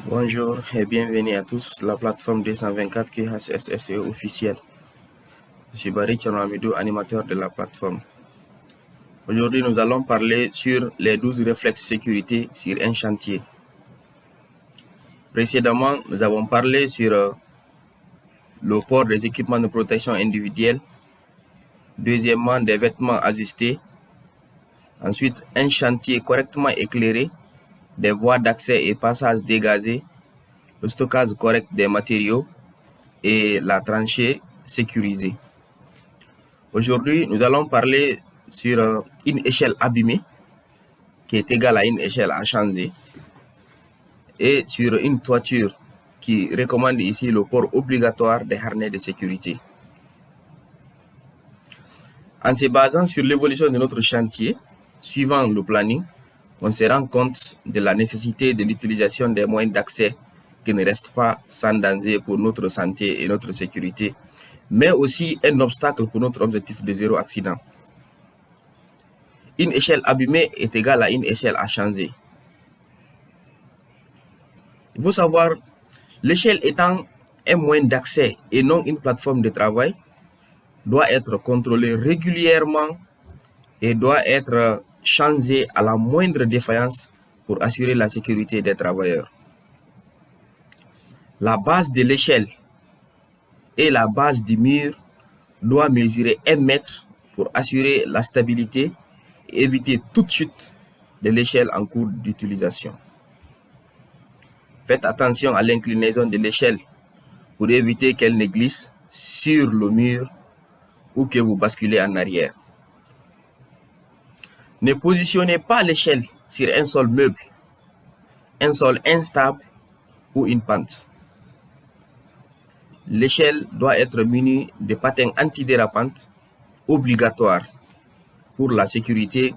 Bonjour et bienvenue à tous la plateforme 224 QHSSE officielle. Je suis Barry Tchanoamidou, animateur de la plateforme. Aujourd'hui, nous allons parler sur les 12 réflexes sécurité sur un chantier. Précédemment, nous avons parlé sur le port des équipements de protection individuelle. Deuxièmement, des vêtements ajustés. Ensuite, un chantier correctement éclairé, des voies d'accès et passages dégazés, le stockage correct des matériaux et la tranchée sécurisée. Aujourd'hui, nous allons parler sur une échelle abîmée qui est égale à une échelle à changer et sur une toiture qui recommande ici le port obligatoire des harnais de sécurité. En se basant sur l'évolution de notre chantier, suivant le planning, on se rend compte de la nécessité de l'utilisation des moyens d'accès qui ne restent pas sans danger pour notre santé et notre sécurité, mais aussi un obstacle pour notre objectif de zéro accident. Une échelle abîmée est égale à une échelle à changer. Il faut savoir, l'échelle étant un moyen d'accès et non une plateforme de travail, doit être contrôlée régulièrement et doit être changée à la moindre défaillance pour assurer la sécurité des travailleurs. La base de l'échelle et la base du mur doit mesurer 1 mètre pour assurer la stabilité et éviter toute chute de l'échelle en cours d'utilisation. Faites attention à l'inclinaison de l'échelle pour éviter qu'elle ne glisse sur le mur ou que vous basculez en arrière. Ne positionnez pas l'échelle sur un sol meuble, un sol instable ou une pente. L'échelle doit être munie de patins antidérapantes obligatoires pour la sécurité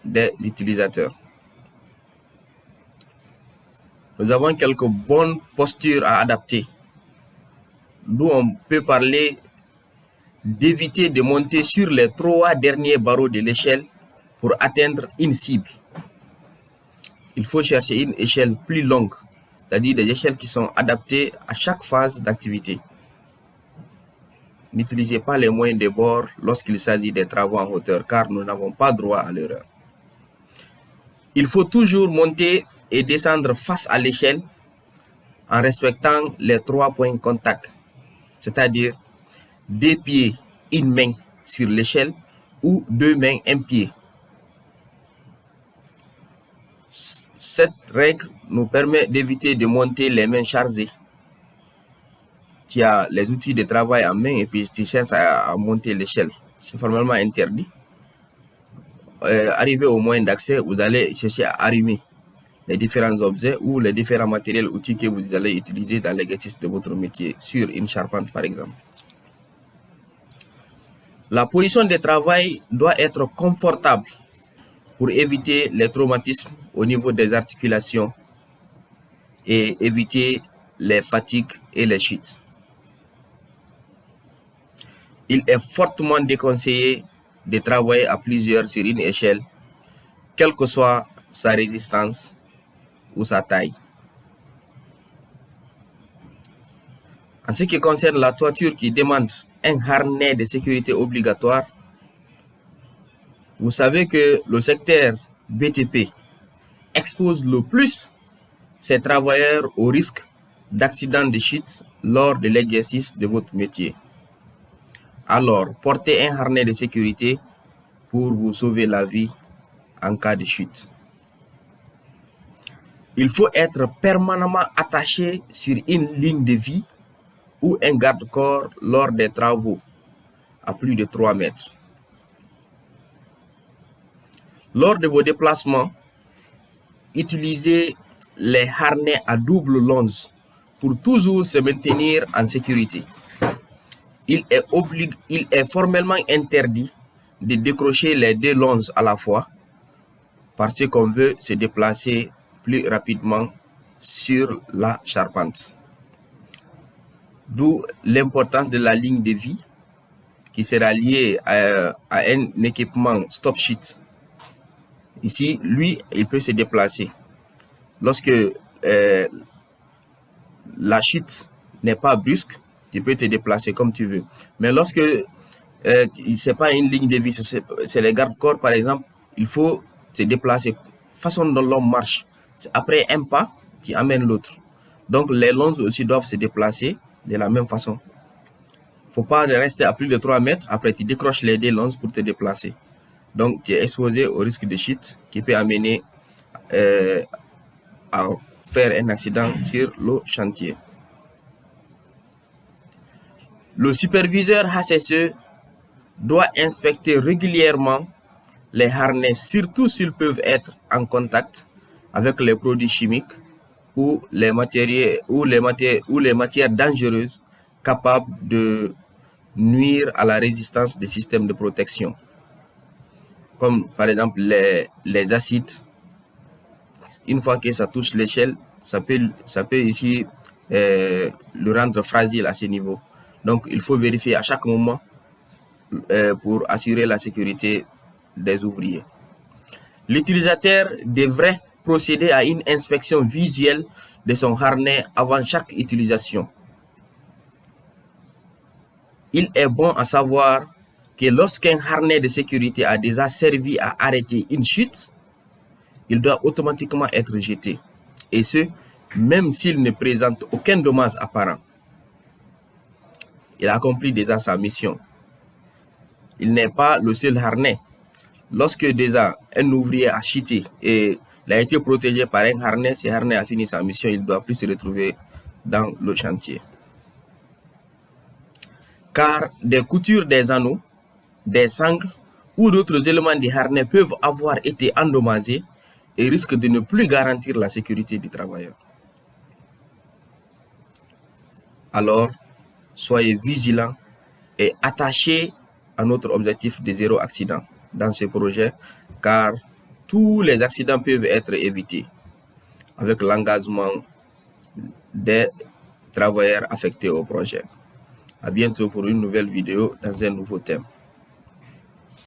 des utilisateurs. Nous avons quelques bonnes postures à adapter, d'où on peut parler d'éviter de monter sur les 3 derniers barreaux de l'échelle pour atteindre une cible. Il faut chercher une échelle plus longue, c'est-à-dire des échelles qui sont adaptées à chaque phase d'activité. N'utilisez pas les moyens de bord lorsqu'il s'agit des travaux en hauteur, car nous n'avons pas droit à l'erreur. Il faut toujours monter et descendre face à l'échelle en respectant les 3 points contact, c'est-à-dire 2 pieds, une main sur l'échelle ou 2 mains, un pied. Cette règle nous permet d'éviter de monter les mains chargées. Tu as les outils de travail en main et puis tu cherches à monter l'échelle. C'est formellement interdit. Arrivé au moyen d'accès, vous allez chercher à arrimer les différents objets ou les différents matériels outils que vous allez utiliser dans l'exercice de votre métier, sur une charpente par exemple. La position de travail doit être confortable pour éviter les traumatismes au niveau des articulations et éviter les fatigues et les chutes. Il est fortement déconseillé de travailler à plusieurs sur une échelle, quelle que soit sa résistance ou sa taille. En ce qui concerne la toiture qui demande un harnais de sécurité obligatoire, vous savez que le secteur BTP expose le plus ses travailleurs au risque d'accident de chute lors de l'exercice de votre métier. Alors, portez un harnais de sécurité pour vous sauver la vie en cas de chute. Il faut être permanemment attaché sur une ligne de vie ou un garde-corps lors des travaux à plus de 3 mètres. Lors de vos déplacements, utilisez les harnais à double longe pour toujours se maintenir en sécurité. Il est formellement interdit de décrocher les 2 longes à la fois parce qu'on veut se déplacer plus rapidement sur la charpente. D'où l'importance de la ligne de vie qui sera liée à un équipement stop sheet. Ici, lui, il peut se déplacer. Lorsque la chute n'est pas brusque, tu peux te déplacer comme tu veux. Mais lorsque c'est pas une ligne de vie, c'est les garde-corps par exemple, il faut se déplacer. Façon dont l'homme marche, après un pas, tu amènes l'autre. Donc les lances aussi doivent se déplacer de la même façon. Faut pas rester à plus de 3 mètres, après tu décroches les deux lances pour te déplacer. Donc tu es exposé au risque de chute qui peut amener à faire un accident sur le chantier. Le superviseur HSE doit inspecter régulièrement les harnais, surtout s'ils peuvent être en contact avec les produits chimiques ou les matières dangereuses capables de nuire à la résistance des systèmes de protection, comme par exemple les acides. Une fois que ça touche l'échelle, ça peut ici le rendre fragile à ce niveau. Donc il faut vérifier à chaque moment pour assurer la sécurité des ouvriers. L'utilisateur devrait procéder à une inspection visuelle de son harnais avant chaque utilisation. Il est bon à savoir que lorsqu'un harnais de sécurité a déjà servi à arrêter une chute, il doit automatiquement être jeté, et ce, même s'il ne présente aucun dommage apparent. Il a accompli déjà sa mission. Il n'est pas le seul harnais. Lorsque déjà un ouvrier a chuté et il a été protégé par un harnais, ce harnais a fini sa mission, il ne doit plus se retrouver dans le chantier. Car des coutures des anneaux, des sangles ou d'autres éléments du harnais peuvent avoir été endommagés et risquent de ne plus garantir la sécurité du travailleur. Alors, soyez vigilants et attachés à notre objectif de zéro accident dans ce projet, car tous les accidents peuvent être évités avec l'engagement des travailleurs affectés au projet. À bientôt pour une nouvelle vidéo dans un nouveau thème.